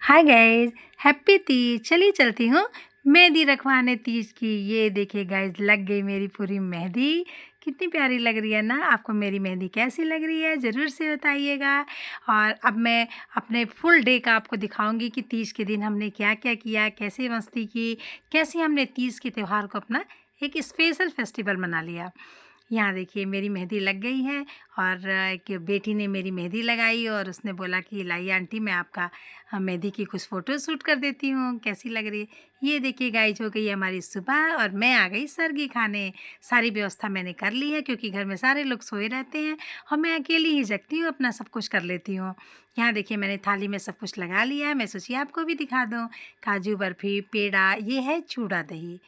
Hi guys, happy Teej. चलिए चलती हूँ मेहंदी रखवाने तीज की। ये देखिए गाइस, लग गई मेरी पूरी मेहंदी। कितनी प्यारी लग रही है ना। आपको मेरी मेहंदी कैसी लग रही है ज़रूर से बताइएगा। और अब मैं अपने फुल डे का आपको दिखाऊंगी कि तीज के दिन हमने क्या क्या किया, कैसे मस्ती की, कैसे हमने तीज के त्यौहार को अपना एक स्पेशल फेस्टिवल मना लिया। यहाँ देखिए मेरी मेहंदी लग गई है और एक बेटी ने मेरी मेहंदी लगाई और उसने बोला कि लाइए आंटी, मैं आपका मेहंदी की कुछ फ़ोटो शूट कर देती हूँ, कैसी लग रही है। ये देखिए गाइज, हो गई है हमारी सुबह और मैं आ गई सरगी खाने। सारी व्यवस्था मैंने कर ली है क्योंकि घर में सारे लोग सोए रहते हैं और मैं अकेली ही जगती हूँ, अपना सब कुछ कर लेती हूँ। यहाँ देखिए मैंने थाली में सब कुछ लगा लिया है। मैं सोचिए आपको भी दिखा दूँ। काजू बर्फ़ी, पेड़ा, ये है चूड़ा दही।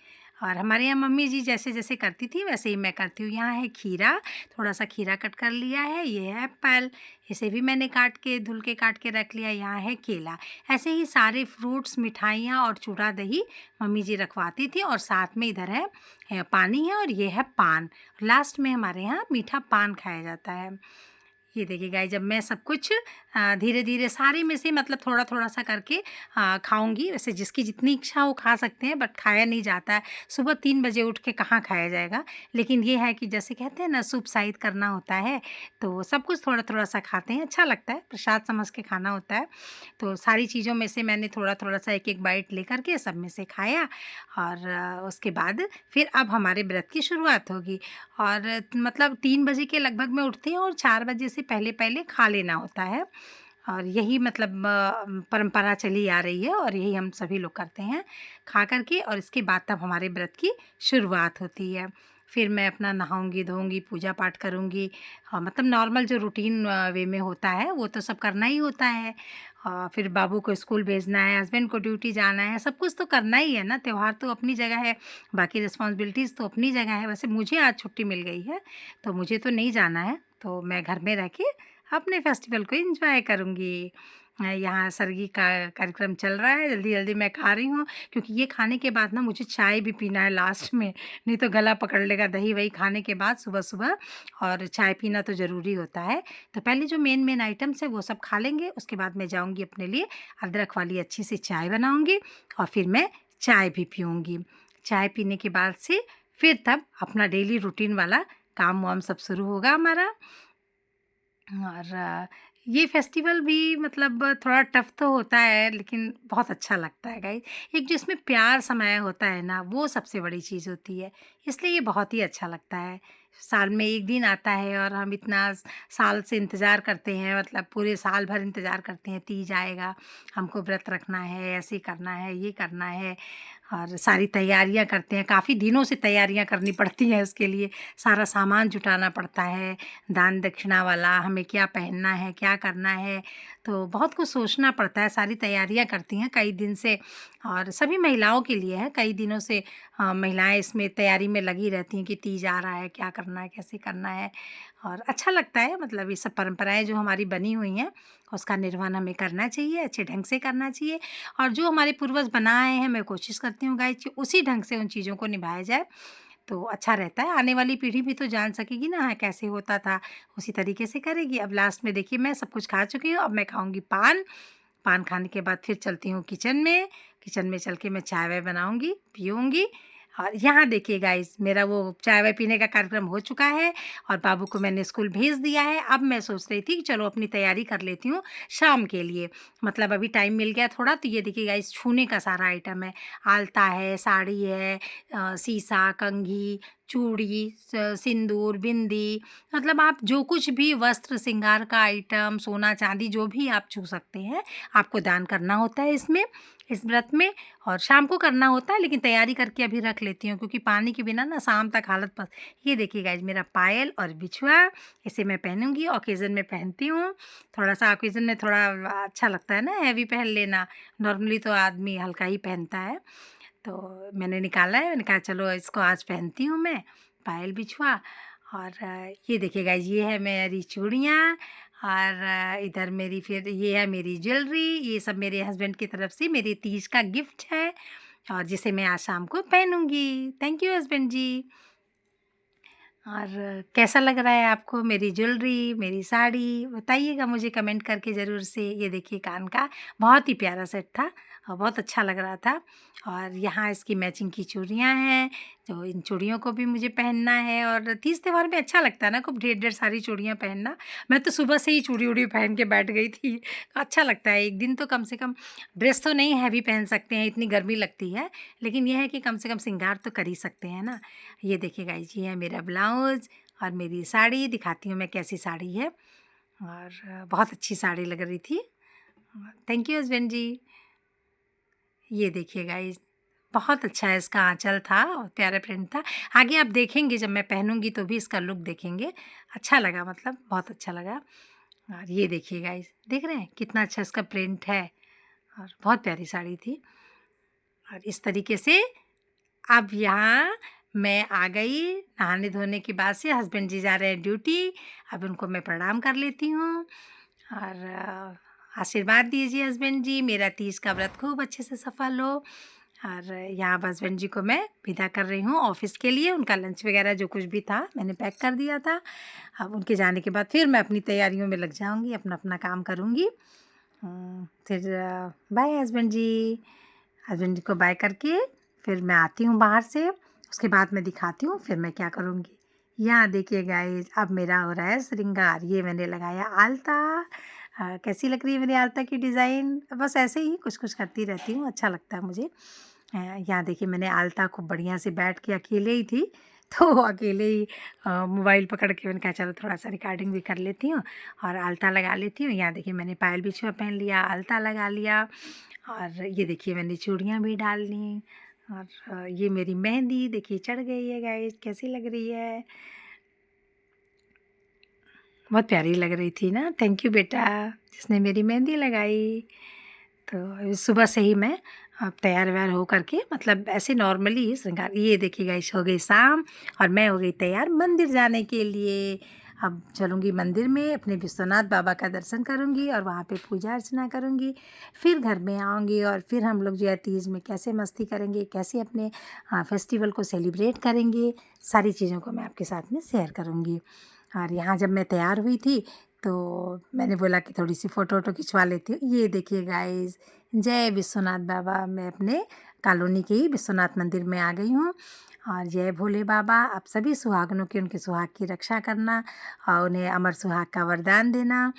और हमारे यहाँ मम्मी जी जैसे जैसे करती थी वैसे ही मैं करती हूँ। यहाँ है खीरा, थोड़ा सा खीरा कट कर लिया है। ये है एप्पल, इसे भी मैंने काट के धुल के काट के रख लिया। यहाँ है केला। ऐसे ही सारे फ्रूट्स, मिठाइयाँ और चूड़ा दही मम्मी जी रखवाती थी। और साथ में इधर है पानी है और ये है पान। लास्ट में हमारे यहाँ मीठा पान खाया जाता है। ये देखिए गाइस, जब मैं सब कुछ धीरे धीरे सारे में से मतलब थोड़ा थोड़ा सा करके खाऊंगी। वैसे जिसकी जितनी इच्छा वो खा सकते हैं, बट खाया नहीं जाता है। सुबह 3 बजे उठ के कहाँ खाया जाएगा। लेकिन ये है कि जैसे कहते हैं ना, शुभ शाहिद करना होता है, तो सब कुछ थोड़ा थोड़ा सा खाते हैं। अच्छा लगता है, प्रसाद समझ के खाना होता है। तो सारी चीज़ों में से मैंने थोड़ा थोड़ा सा एक एक बाइट ले करके सब में से खाया। और उसके बाद फिर अब हमारे व्रत की शुरुआत होगी। और मतलब 3 बजे के लगभग में उठती हूँ और 4 बजे से पहले पहले खा लेना होता है। और यही मतलब परंपरा चली आ रही है और यही हम सभी लोग करते हैं, खा कर के। और इसके बाद तब हमारे व्रत की शुरुआत होती है। फिर मैं अपना नहाऊंगी, धोऊंगी, पूजा पाठ करूंगी। मतलब नॉर्मल जो रूटीन वे में होता है वो तो सब करना ही होता है। फिर बाबू को स्कूल भेजना है, हस्बैंड को ड्यूटी जाना है, सब कुछ तो करना ही है ना। त्यौहार तो अपनी जगह है, बाकी रिस्पॉन्सिबिलिटीज़ तो अपनी जगह है। वैसे मुझे आज छुट्टी मिल गई है तो मुझे तो नहीं जाना है, तो मैं घर में रह के अपने फेस्टिवल को एंजॉय करूँगी। यहाँ सरगी का कार्यक्रम चल रहा है, जल्दी जल्दी मैं खा रही हूँ क्योंकि ये खाने के बाद ना मुझे चाय भी पीना है लास्ट में, नहीं तो गला पकड़ लेगा। दही वही खाने के बाद सुबह सुबह और चाय पीना तो ज़रूरी होता है। तो पहले जो मेन मेन आइटम्स है वो सब खा लेंगे, उसके बाद मैं जाऊँगी अपने लिए अदरक वाली अच्छी सी चाय बनाऊँगी और फिर मैं चाय भी पीऊँगी। चाय पीने के बाद से फिर तब अपना डेली रूटीन वाला काम वाम सब शुरू होगा हमारा। और ये फेस्टिवल भी मतलब थोड़ा टफ तो होता है लेकिन बहुत अच्छा लगता है गाइस। एक जो इसमें प्यार समाया होता है ना, वो सबसे बड़ी चीज़ होती है, इसलिए ये बहुत ही अच्छा लगता है। साल में एक दिन आता है और हम इतना साल से इंतज़ार करते हैं, मतलब पूरे साल भर इंतज़ार करते हैं तीज आएगा, हमको व्रत रखना है, ऐसे करना है, ये करना है। और सारी तैयारियां करते हैं, काफ़ी दिनों से तैयारियां करनी पड़ती हैं उसके लिए। सारा सामान जुटाना पड़ता है, दान दक्षिणा वाला, हमें क्या पहनना है, क्या करना है, तो बहुत कुछ सोचना पड़ता है। सारी तैयारियां करती हैं कई दिन से और सभी महिलाओं के लिए है, कई दिनों से महिलाएं इसमें तैयारी में लगी रहती हैं कि तीज आ रहा है, क्या करना है, कैसे करना है। और अच्छा लगता है, मतलब ये सब परंपराएं जो हमारी बनी हुई हैं उसका निर्वहन हमें करना चाहिए, अच्छे ढंग से करना चाहिए। और जो हमारे पूर्वज बनाए हैं, मैं कोशिश करती हूँ गाइस कि उसी ढंग से उन चीज़ों को निभाया जाए तो अच्छा रहता है। आने वाली पीढ़ी भी तो जान सकेगी ना, हाँ, कैसे होता था, उसी तरीके से करेगी। अब लास्ट में देखिए मैं सब कुछ खा चुकी हूँ, अब मैं खाऊंगी पान। पान खाने के बाद फिर चलती हूँ किचन में। किचन में चल के मैं चाय वाय बनाऊंगी, पीऊँगी। और यहाँ देखिए गाइस, मेरा वो चाय वाय पीने का कार्यक्रम हो चुका है और बाबू को मैंने स्कूल भेज दिया है। अब मैं सोच रही थी कि चलो अपनी तैयारी कर लेती हूँ शाम के लिए, मतलब अभी टाइम मिल गया थोड़ा। तो ये देखिए गाइस, छूने का सारा आइटम है, आलता है, साड़ी है, सीसा, कंघी, चूड़ी, सिंदूर, बिंदी, मतलब आप जो कुछ भी वस्त्र श्रृंगार का आइटम, सोना चांदी, जो भी आप छू सकते हैं, आपको दान करना होता है इसमें, इस व्रत में। और शाम को करना होता है लेकिन तैयारी करके अभी रख लेती हूँ क्योंकि पानी के बिना ना शाम तक हालत पर। ये देखिए गाइज, मेरा पायल और बिछुआ, इसे मैं पहनूंगी, ओकेज़न में पहनती हूँ। थोड़ा सा ओकेज़न में थोड़ा अच्छा लगता है ना हैवी पहन लेना, नॉर्मली तो आदमी हल्का ही पहनता है। तो मैंने निकाला है, मैंने कहा चलो इसको आज पहनती हूँ मैं, पायल बिछुआ। और ये देखिए गाइज, ये है मेरी चूड़ियाँ। और इधर मेरी फिर ये है मेरी ज्वेलरी, ये सब मेरे हस्बैंड की तरफ से मेरी तीज का गिफ्ट है और जिसे मैं आज शाम को पहनूंगी। थैंक यू हस्बैंड जी। और कैसा लग रहा है आपको मेरी ज्वेलरी, मेरी साड़ी? बताइएगा मुझे कमेंट करके ज़रूर से। ये देखिए कान का, बहुत ही प्यारा सेट था और बहुत अच्छा लग रहा था। और यहाँ इसकी मैचिंग की चूड़ियाँ हैं, जो इन चूड़ियों को भी मुझे पहनना है। और तीज त्योहार में अच्छा लगता है ना, खूब ढेर-ढेर सारी चूड़ियाँ पहनना। मैं तो सुबह से ही चूड़ी-वूड़ी पहन के बैठ गई थी। अच्छा लगता है, एक दिन तो कम से कम ड्रेस तो नहीं हैवी पहन सकते हैं, इतनी गर्मी लगती है, लेकिन ये है कि कम से कम श्रृंगार तो कर ही सकते हैं ना। ये देखिए गाइस, ये है मेरा ब्लाउज़ और मेरी साड़ी। दिखाती हूँ मैं कैसी साड़ी है। और बहुत अच्छी साड़ी लग रही थी। थैंक यू हस्बैंड जी। ये देखिए गाइस, बहुत अच्छा है, इसका आँचल था और प्यारा प्रिंट था। आगे आप देखेंगे, जब मैं पहनूंगी तो भी इसका लुक देखेंगे। अच्छा लगा, मतलब बहुत अच्छा लगा। और ये देखिए गाइस, देख रहे हैं कितना अच्छा इसका प्रिंट है और बहुत प्यारी साड़ी थी। और इस तरीके से अब यहाँ मैं आ गई नहाने धोने के बाद से। हस्बैंड जी जा रहे हैं ड्यूटी, अब उनको मैं प्रणाम कर लेती हूँ। और आशीर्वाद दीजिए हस्बैंड जी, मेरा तीज का व्रत खूब अच्छे से सफल हो। और यहाँ अब हस्बैंड जी को मैं विदा कर रही हूँ ऑफ़िस के लिए। उनका लंच वगैरह जो कुछ भी था मैंने पैक कर दिया था। अब उनके जाने के बाद फिर मैं अपनी तैयारियों में लग जाऊँगी, अपना अपना काम करूँगी। फिर बाय हस्बैंड जी। हस्बैंड जी को बाय करके फिर मैं आती हूँ बाहर से। उसके बाद मैं दिखाती हूँ फिर मैं क्या करूँगी। यहाँ देखिए गाइस, अब मेरा हो रहा है श्रृंगार। ये मैंने लगाया आलता। कैसी लग रही है मेरी आलता की डिज़ाइन? बस ऐसे ही कुछ कुछ करती रहती हूँ, अच्छा लगता है मुझे। यहाँ देखिए मैंने आलता खूब बढ़िया से बैठ के अकेले ही थी, तो अकेले ही मोबाइल पकड़ के मैंने कहा चलो थोड़ा सा रिकॉर्डिंग भी कर लेती हूँ और आलता लगा लेती हूँ। यहाँ देखिए मैंने पायल बिछुआ पहन लिया, आलता लगा लिया। और ये देखिए मैंने चूड़ियाँ भी डाल ली। और ये मेरी मेहंदी देखिए चढ़ गई है गाइस, कैसी लग रही है? बहुत प्यारी लग रही थी ना। थैंक यू बेटा, जिसने मेरी मेहंदी लगाई। तो सुबह से ही मैं अब तैयार-वैयार हो करके, मतलब ऐसे नॉर्मली ही श्रृंगार। ये देखिए गाइस, हो गई शाम और मैं हो गई तैयार मंदिर जाने के लिए। अब चलूँगी मंदिर में, अपने विश्वनाथ बाबा का दर्शन करूँगी और वहाँ पे पूजा अर्चना करूँगी। फिर घर में आऊँगी और फिर हम लोग जो है तीज में कैसे मस्ती करेंगे, कैसे अपने फेस्टिवल को सेलिब्रेट करेंगे, सारी चीज़ों को मैं आपके साथ में शेयर करूँगी। और यहाँ जब मैं तैयार हुई थी तो मैंने बोला कि थोड़ी सी फ़ोटो खिंचवा लेती हूँ। ये देखिए गाइस, जय विश्वनाथ बाबा। मैं अपने कॉलोनी के ही विश्वनाथ मंदिर में आ गई हूँ। और जय भोले बाबा, आप सभी सुहागनों की, उनके सुहाग की रक्षा करना और उन्हें अमर सुहाग का वरदान देना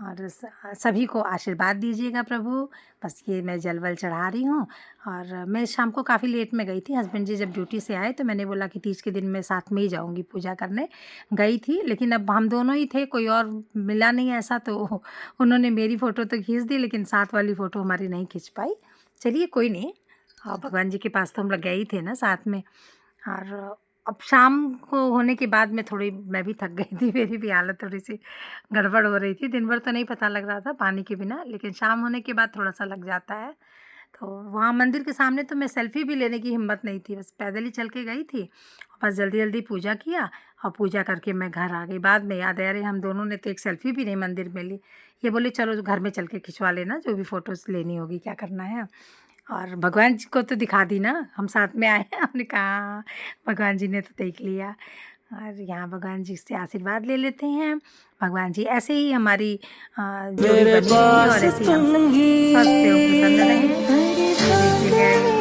और सभी को आशीर्वाद दीजिएगा प्रभु। बस ये मैं जल-वल चढ़ा रही हूँ। और मैं शाम को काफ़ी लेट में गई थी। हस्बैंड जी जब ड्यूटी से आए तो मैंने बोला कि तीज के दिन मैं साथ में ही जाऊँगी पूजा करने। गई थी, लेकिन अब हम दोनों ही थे, कोई और मिला नहीं ऐसा, तो उन्होंने मेरी फ़ोटो तो खींच दी लेकिन साथ वाली फ़ोटो हमारी नहीं खींच पाई। चलिए कोई नहीं, भगवान जी के पास तो हम लोग गए ही थे ना साथ में। और अब शाम को होने के बाद में थोड़ी मैं भी थक गई थी, मेरी भी हालत थोड़ी-सी गड़बड़ हो रही थी। दिन भर तो नहीं पता लग रहा था पानी के बिना, लेकिन शाम होने के बाद थोड़ा-सा लग जाता है। तो वहाँ मंदिर के सामने तो मैं सेल्फ़ी भी लेने की हिम्मत नहीं थी, बस पैदल ही चल के गई थी। बस जल्दी-जल्दी पूजा किया और पूजा करके मैं घर आ गई। बाद में याद आया, अरे हम दोनों ने तो एक सेल्फ़ी भी नहीं मंदिर में ली। ये बोले चलो घर में चल के खिंचवा लेना, जो भी फ़ोटोज़ लेनी होगी, क्या करना है। और भगवान जी को तो दिखा दी ना, हम साथ में आए हैं। हमने कहा हाँ, भगवान जी ने तो देख लिया। और यहाँ भगवान जी से आशीर्वाद ले लेते हैं। भगवान जी ऐसे ही हमारी जोड़ी बनी रहे और ऐसे ही हम सब स्वस्थ एवं प्रसन्न रहें। देखिए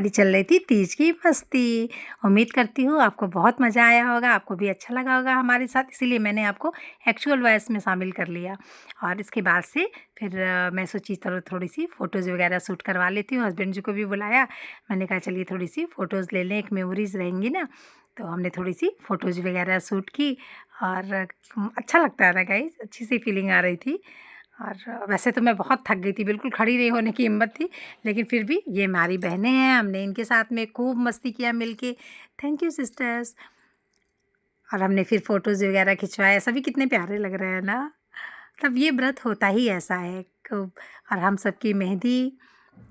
हमारी चल रही थी तीज की मस्ती। उम्मीद करती हूँ आपको बहुत मज़ा आया होगा, आपको भी अच्छा लगा होगा हमारे साथ, इसीलिए मैंने आपको एक्चुअल वॉइस में शामिल कर लिया। और इसके बाद से फिर मैं सोची चलो थोड़ी सी फ़ोटोज़ वगैरह शूट करवा लेती हूँ। हस्बैंड जी को भी बुलाया, मैंने कहा चलिए थोड़ी सी फ़ोटोज़ ले लें, एक मेमोरीज़ रहेंगी ना। तो हमने थोड़ी सी फ़ोटोज़ वगैरह शूट की और अच्छा लगता है ना गाइस, अच्छी सी फीलिंग आ रही थी। और वैसे तो मैं बहुत थक गई थी, बिल्कुल खड़ी नहीं होने की हिम्मत थी, लेकिन फिर भी ये हमारी बहनें हैं, हमने इनके साथ में खूब मस्ती किया मिलके। Thank you sisters. और हमने फिर फ़ोटोज़ वगैरह खिंचवाए, सभी कितने प्यारे लग रहे हैं ना। तब ये व्रत होता ही ऐसा है खूब। और हम सबकी मेहंदी,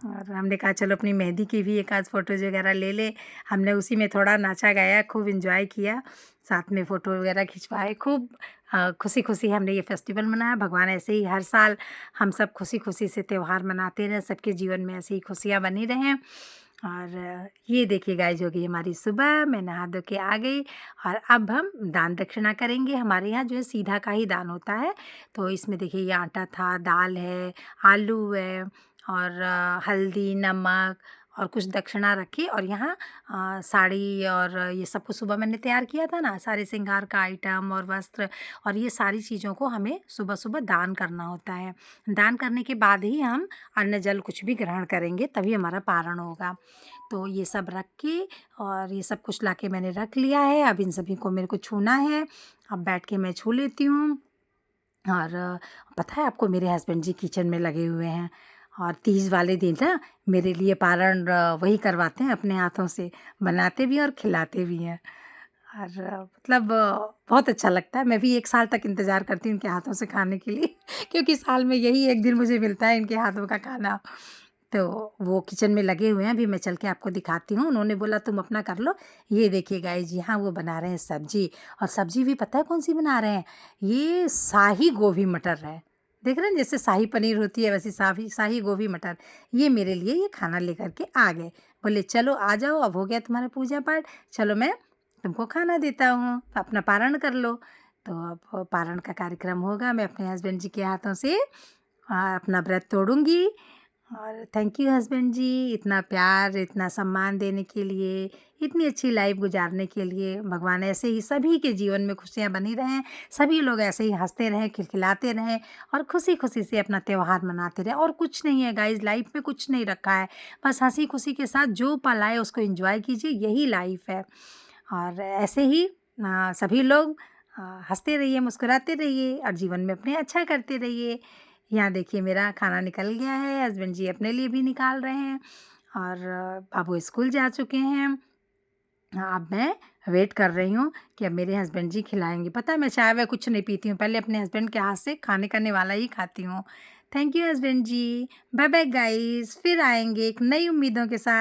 और हमने कहा चलो अपनी मेहंदी की भी एक आध फ़ोटोज़ वगैरह ले लें। हमने उसी में थोड़ा नाचा गाया, खूब एंजॉय किया, साथ में फ़ोटो वगैरह खिंचवाए, खूब खुशी खुशी हमने ये फेस्टिवल मनाया। भगवान ऐसे ही हर साल हम सब खुशी खुशी से त्यौहार मनाते रहें, सबके जीवन में ऐसे ही खुशियाँ बनी रहें। और ये देखिए गाइस, हो गई हमारी सुबह, मैं नहा धो के आ गई और अब हम दान दक्षिणा करेंगे। हमारे यहाँ जो है सीधा का ही दान होता है। तो इसमें देखिए ये आटा था, दाल है, आलू है और हल्दी, नमक और कुछ दक्षिणा रखी। और यहाँ साड़ी और ये सब कुछ सुबह मैंने तैयार किया था ना, सारे श्रृंगार का आइटम और वस्त्र, और ये सारी चीज़ों को हमें सुबह सुबह दान करना होता है। दान करने के बाद ही हम अन्न जल कुछ भी ग्रहण करेंगे, तभी हमारा पारण होगा। तो ये सब रख के और ये सब कुछ लाके मैंने रख लिया है। अब इन सभी को मेरे को छूना है, अब बैठ के मैं छू लेती हूँ। और पता है आपको, मेरे हस्बैंड जी किचन में लगे हुए हैं और तीज वाले दिन ना मेरे लिए पारण वही करवाते हैं, अपने हाथों से बनाते भी और खिलाते भी हैं। और मतलब बहुत अच्छा लगता है। मैं भी 1 साल तक इंतज़ार करती हूँ इनके हाथों से खाने के लिए क्योंकि साल में यही 1 दिन मुझे मिलता है इनके हाथों का खाना। तो वो किचन में लगे हुए हैं, अभी मैं चल के आपको दिखाती हूँ। उन्होंने बोला तुम अपना कर लो। ये देखिए गाइस, यहाँ वो बना रहे हैं सब्जी, और सब्जी भी पता है कौन सी बना रहे हैं? ये शाही गोभी मटर है। देख रहे हैं, जैसे शाही पनीर होती है वैसे शाही शाही गोभी मटर। ये मेरे लिए ये खाना लेकर के आ गए, बोले चलो आ जाओ, अब हो गया तुम्हारा पूजा पाठ, चलो मैं तुमको खाना देता हूँ, अपना पारण कर लो। तो अब पारण का कार्यक्रम होगा, मैं अपने हस्बैंड जी के हाथों से अपना व्रत तोड़ूंगी। और थैंक यू हस्बैंड जी, इतना प्यार, इतना सम्मान देने के लिए, इतनी अच्छी लाइफ गुजारने के लिए। भगवान ऐसे ही सभी के जीवन में खुशियाँ बनी रहें, सभी लोग ऐसे ही हंसते रहें, खिलखिलाते रहें और खुशी खुशी से अपना त्यौहार मनाते रहें। और कुछ नहीं है गाइज, लाइफ में कुछ नहीं रखा है, बस हंसी खुशी के साथ जो पल आए उसको एंजॉय कीजिए, यही लाइफ है। और ऐसे ही सभी लोग हंसते रहिए, मुस्कुराते रहिए और जीवन में अपने अच्छा करते रहिए। यहाँ देखिए मेरा खाना निकल गया है, हस्बैंड जी अपने लिए भी निकाल रहे हैं और बाबू स्कूल जा चुके हैं। अब मैं वेट कर रही हूँ कि अब मेरे हस्बैंड जी खिलाएंगे। पता है मैं चाय वाय कुछ नहीं पीती हूँ, पहले अपने हस्बैंड के हाथ से खाने करने वाला ही खाती हूँ। Thank you husband ji. Bye bye guys, फिर आएंगे एक नई उम्मीदों के साथ।